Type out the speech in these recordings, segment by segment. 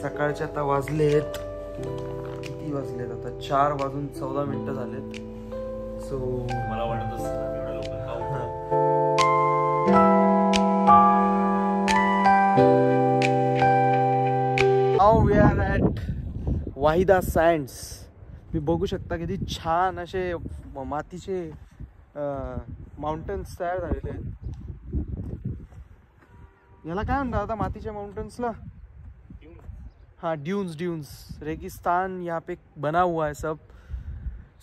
सकाळचे आता वाजलेत, किती वाजलेत आता 4:14 झालेत. सो मला वाटत असतं एवढ्या लोकांना now we are at Waheeda Sands. मी बघू शकता किती छान असे मातीचे माउंटन्स तयार झालेले आहेत. याला काय म्हणतात आता मातीच्या माउंटन्सला? हाँ, ड्यून्स. रेगिस्तान यहाँ पे बना हुआ है सब.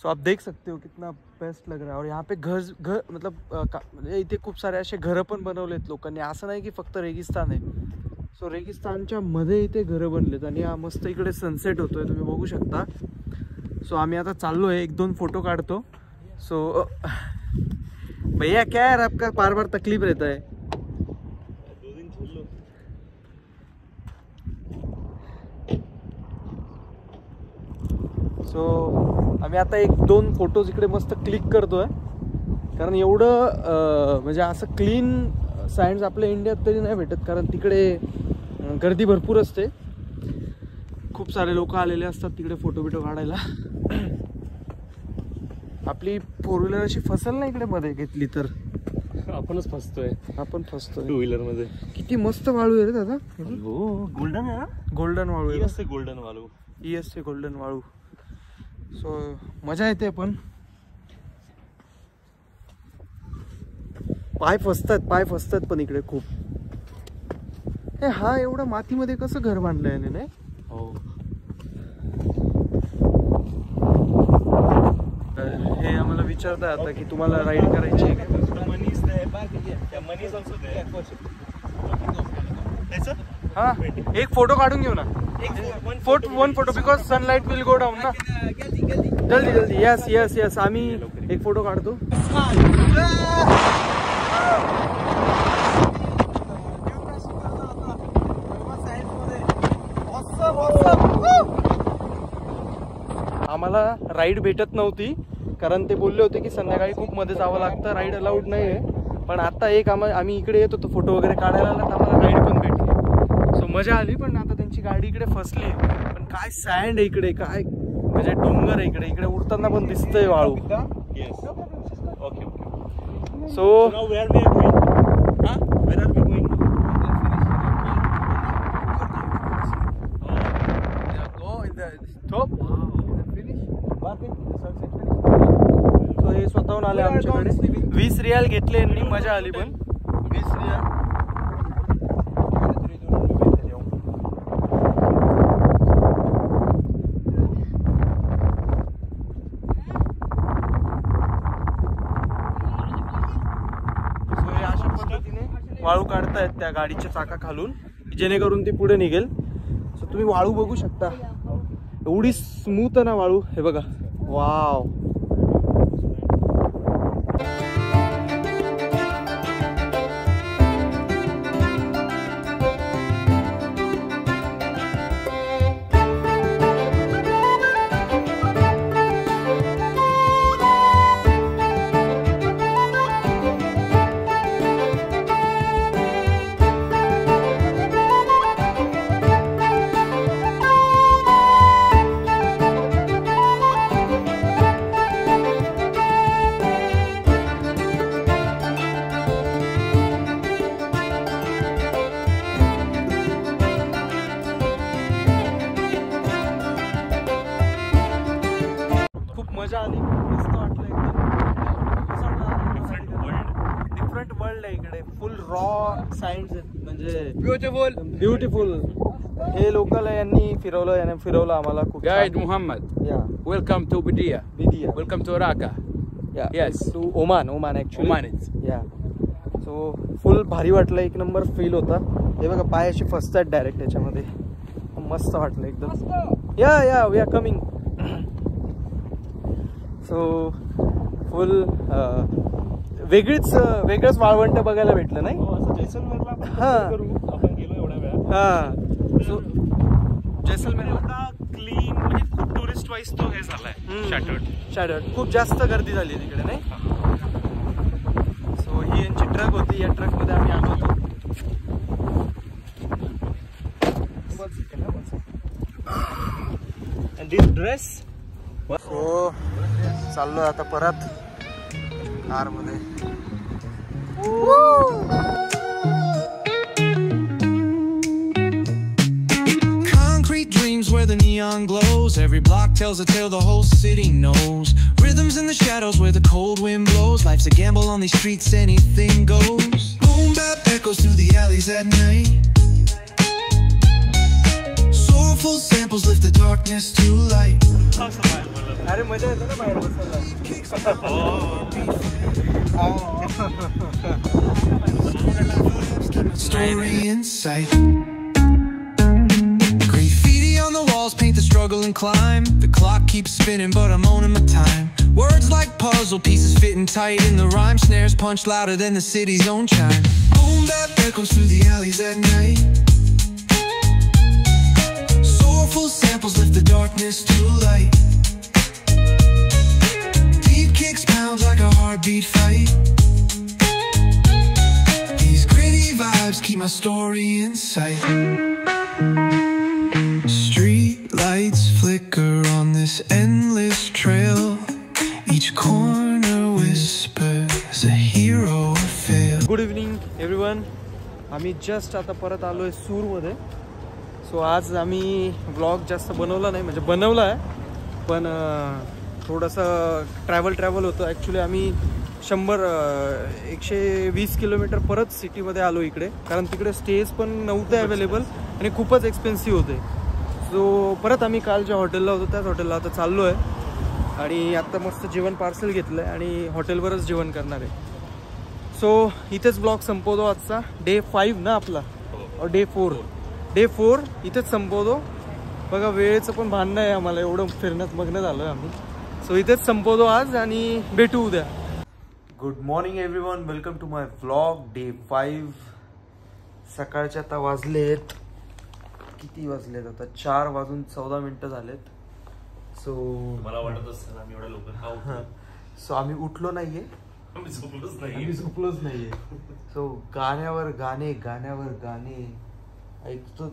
सो आप देख सकते हो कितना बेस्ट लग रहा है. और यहाँ पे घर मतलब इथे खूप सारे असे घरं पण बनवलेत लोकांनी. असं नाही की फक्त रेगिस्तान आहे. सो रेगिस्तानच्या मध्ये इथे घरं बनलेत आणि हा मस्त इकडे सनसेट होतोय, तुम्ही बघू शकता. सो आम्ही आता चाललोय, 1-2 फोटो काढतो. सो भैया क्या यार आपका बार बार तकलीफ रहता है? सो आम्ही आता 1-2 फोटोज इकडे मस्त क्लिक करतोय, कारण एवढं म्हणजे असं क्लीन सँड्स आपल्या इंडियात तरी नाही भेटत, कारण तिकडे गर्दी भरपूर असते. खूप सारे लोक आलेले असतात तिकडे फोटो बिटो काढायला. आपली 4 व्हीलर अशी फसल ना इकडे मध्ये घेतली तर आपणच फसतोय. आपण फसतोय 2 व्हीलर मध्ये. किती मस्त वाळू आहे रे दादा. हो, गोल्डन आहे ना. गोल्डन वाळू आहे. ESC गोल्डन वाळू. ESC गोल्डन वाळू. सो मजा येते, पण पाय फसतात पण इकडे खूप. हा एवढं मातीमध्ये कसं घर बांधलंय नाही? हो. हे आम्हाला विचारतात आता की तुम्हाला राईड करायची आहे का? हा, एक फोटो काढून घेऊ ना. 1 photo because sunlight will go down ना. जल्दी. यस आम्ही एक फोटो काढतो. आम्हाला राईड भेटत नव्हती, कारण ते बोलले होते की संध्याकाळी खूप मध्ये जावं लागतं, राईड अलाउड नाही आहे. पण आता एक आम्ही इकडे येत होतो फोटो वगैरे काढायला, तर आम्हाला राईड पण भेटली. सो मजा आली. पण आता त्यांची गाडी इकडे फसली. पण काय सँड आहे इकडे, काय म्हणजे डोंगर आहे इकडे उडताना पण दिसतंय वाळू. ओके. सो हे स्वतःहून आले आमच्याकडे. 20 रियाल घेतले यांनी. मजा आली. पण 20 रियाल. अशा पद्धतीने वाळू काढतायत त्या गाडीच्या चाका खालून, जेणेकरून ती पुढे निघेल. सो तुम्ही वाळू बघू शकता, एवढी स्मूथ आहे ना वाळू. हे बघा, वाव. मजा आली. मस्त वाटलं एकदम. डिफरंट वर्ल्ड आहे इकडे. फुल रॉ साइंस म्हणजे ब्युटिफुल. हे लोकल आहे, यांनी फिरवलं आम्हाला खूप. Guide Muhammad. Yeah. Welcome to Bidia. Welcome to Raqqa. Yeah. Yes. To Oman actually. Oman is. Yeah. So फुल भारी वाटलं. एक नंबर फील होता. हे बघा पाय अशी फसतात डायरेक्ट त्याच्यामध्ये. मस्त वाटलं एकदम. या we are coming. So full वेगळंच वाळवंट बघायला भेटलं नाही. आपण गेलो एवढ्या वेळा. हा. सो जैसलमेरला क्लीन म्हणजे खूप टुरिस्ट वाईज तो हे झालाय. शॅटर्ड खूप जास्त गर्दी झाली तिकडे नाही. सो ही यांची ट्रक होती. या ट्रक मध्ये आम्ही आलो होतो. ड्रेस. सो चाललो आता परत कार मध्ये. Concrete dreams where the neon glows. Every block tells a tale the whole city knows. Rhythms in the shadows where the cold wind blows. Life's a gamble on these streets, anything goes. Boom bap echoes through the alleys at night. Soulful samples lift the darkness to light. अरे मजा येते ना बाहेर बसायला. Story in sight. Graffiti on the walls paint the struggle and climb. The clock keeps spinning but I'm owning my time. Words like puzzle pieces fitting tight in the rhyme. Snares punch louder than the city's own chime. Boom bap echoes through the alleys at night. Soulful samples lift the darkness to light. Deep kicks pound like a heartbeat fight. These gritty vibes keep my story in sight. Street lights flicker on this endless trail. Each corner whispers a hero failed. Good evening everyone. आम्ही just आता परत आलो आहे सूरमध्ये. So आज आम्ही vlog जास्त बनवला नाही, म्हणजे बनवला आहे पण थोडंसं ट्रॅव्हल होतं. ॲक्च्युली आम्ही 120 किलोमीटर परत सिटीमध्ये आलो इकडे, कारण तिकडे स्टेज पण नव्हते अवेलेबल आणि खूपच एक्सपेन्सिव्ह होते. सो परत आम्ही काल ज्या हॉटेलला होतो त्याच हॉटेलला आता चाललो आहे आणि आत्ता मस्त जेवण पार्सल घेतलं आहे आणि हॉटेलवरच जेवण करणार आहे. सो इथेच ब्लॉग संपवतो आजचा. डे 5 ना आपला, डे 4 इथेच संपवतो. बघा वेळेचं पण भान नाही आम्हाला, एवढं फिरण्यात मग्न झालो आहे आम्ही. सो इथेच संपवतो आज आणि भेटू उद्या. Good morning everyone, welcome to my vlog. Day 5. सकाळचे आता वाजलेत, किती वाजलेत आता, 4:14 झालेत. सो मला वाटत असेल आम्ही एवढ्या लोक सो आम्ही उठलो नाहीये, आम्ही झोपलोच नाहीये. सो गाण्यावर गाणे ऐकतोच.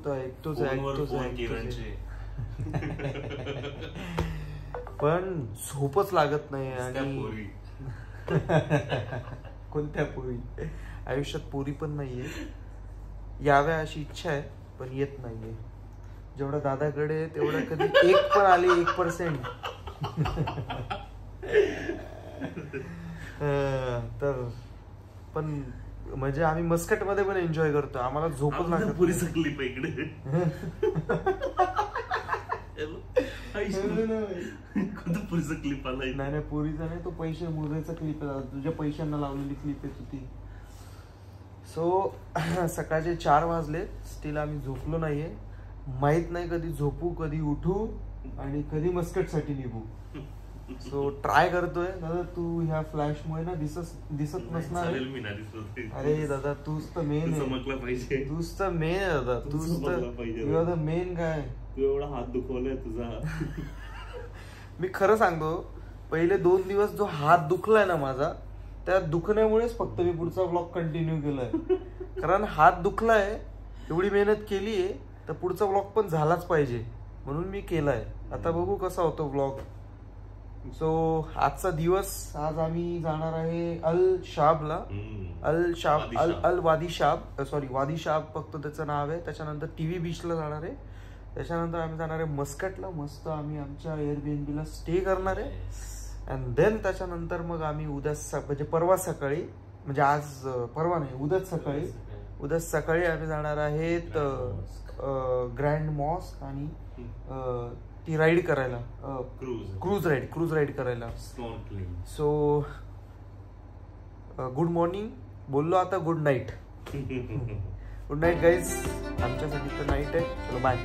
पण झोपच लागत नाही. आणि कोणत्या पोरी आयुष्यात पोरी पण नाहीये. याव्या अशी इच्छा आहे पण येत नाहीये. जेवढा दादाकडे तेवढा कधी एक पण आली 1%. तर पण म्हणजे आम्ही मस्कट मध्ये पण एन्जॉय करतो. आम्हाला झोपच लागत. पुरी सकली इकडे पुरीचा क्लिप आलाय. नाही पुरीचा नाही, तो पैसे मोजायचा क्लिप आहे. तुझ्या पैशांना लावलेली क्लिप आहे ती. सो सकाळचे 4 वाजले, स्टील आम्ही झोपलो नाहीये. माहित नाही कधी झोपू, कधी उठू आणि कधी मस्कट साठी निघू. सो ट्राय करतोय. दादा तू ह्या फ्लॅश मुळे ना दिसत नसणार. अरे दादा तूच तर मेन आहे. तूच तर मेन आहे दादा. तूच तर मेन काय. तू एवढा हात दुखवलाय तुझा. मी खरं सांगतो, पहिले 2 दिवस जो हात दुखलाय ना माझा, त्या दुखण्यामुळेच फक्त मी पुढचा ब्लॉग कंटिन्यू केलाय. कारण हात दुखलाय, एवढी मेहनत केलीये तर पुढचा ब्लॉग पण झालाच पाहिजे म्हणून मी केलाय. आता बघू कसा होतो ब्लॉग. सो आजचा दिवस, आज आम्ही जाणार आहे अल शाबला. वादी शाब फक्त त्याचं नाव आहे. त्याच्यानंतर टीव्ही बीचला जाणार आहे. त्याच्यानंतर आम्ही जाणार आहे मस्कटला. मस्त आम्ही आमच्या एअरबीएनबीला स्टे करणार आहे. अँड देन त्याच्यानंतर मग आम्ही म्हणजे परवा सकाळी, म्हणजे आज परवा नाही, उद्या सकाळी आम्ही जाणार आहेत ग्रँड मॉस्क आणि ती राईड करायला, क्रूज राईड करायला. सो गुड मॉर्निंग बोललो, आता good night. Good night guys. आमच्यासाठी तर नाईट आहे. चलो बाय.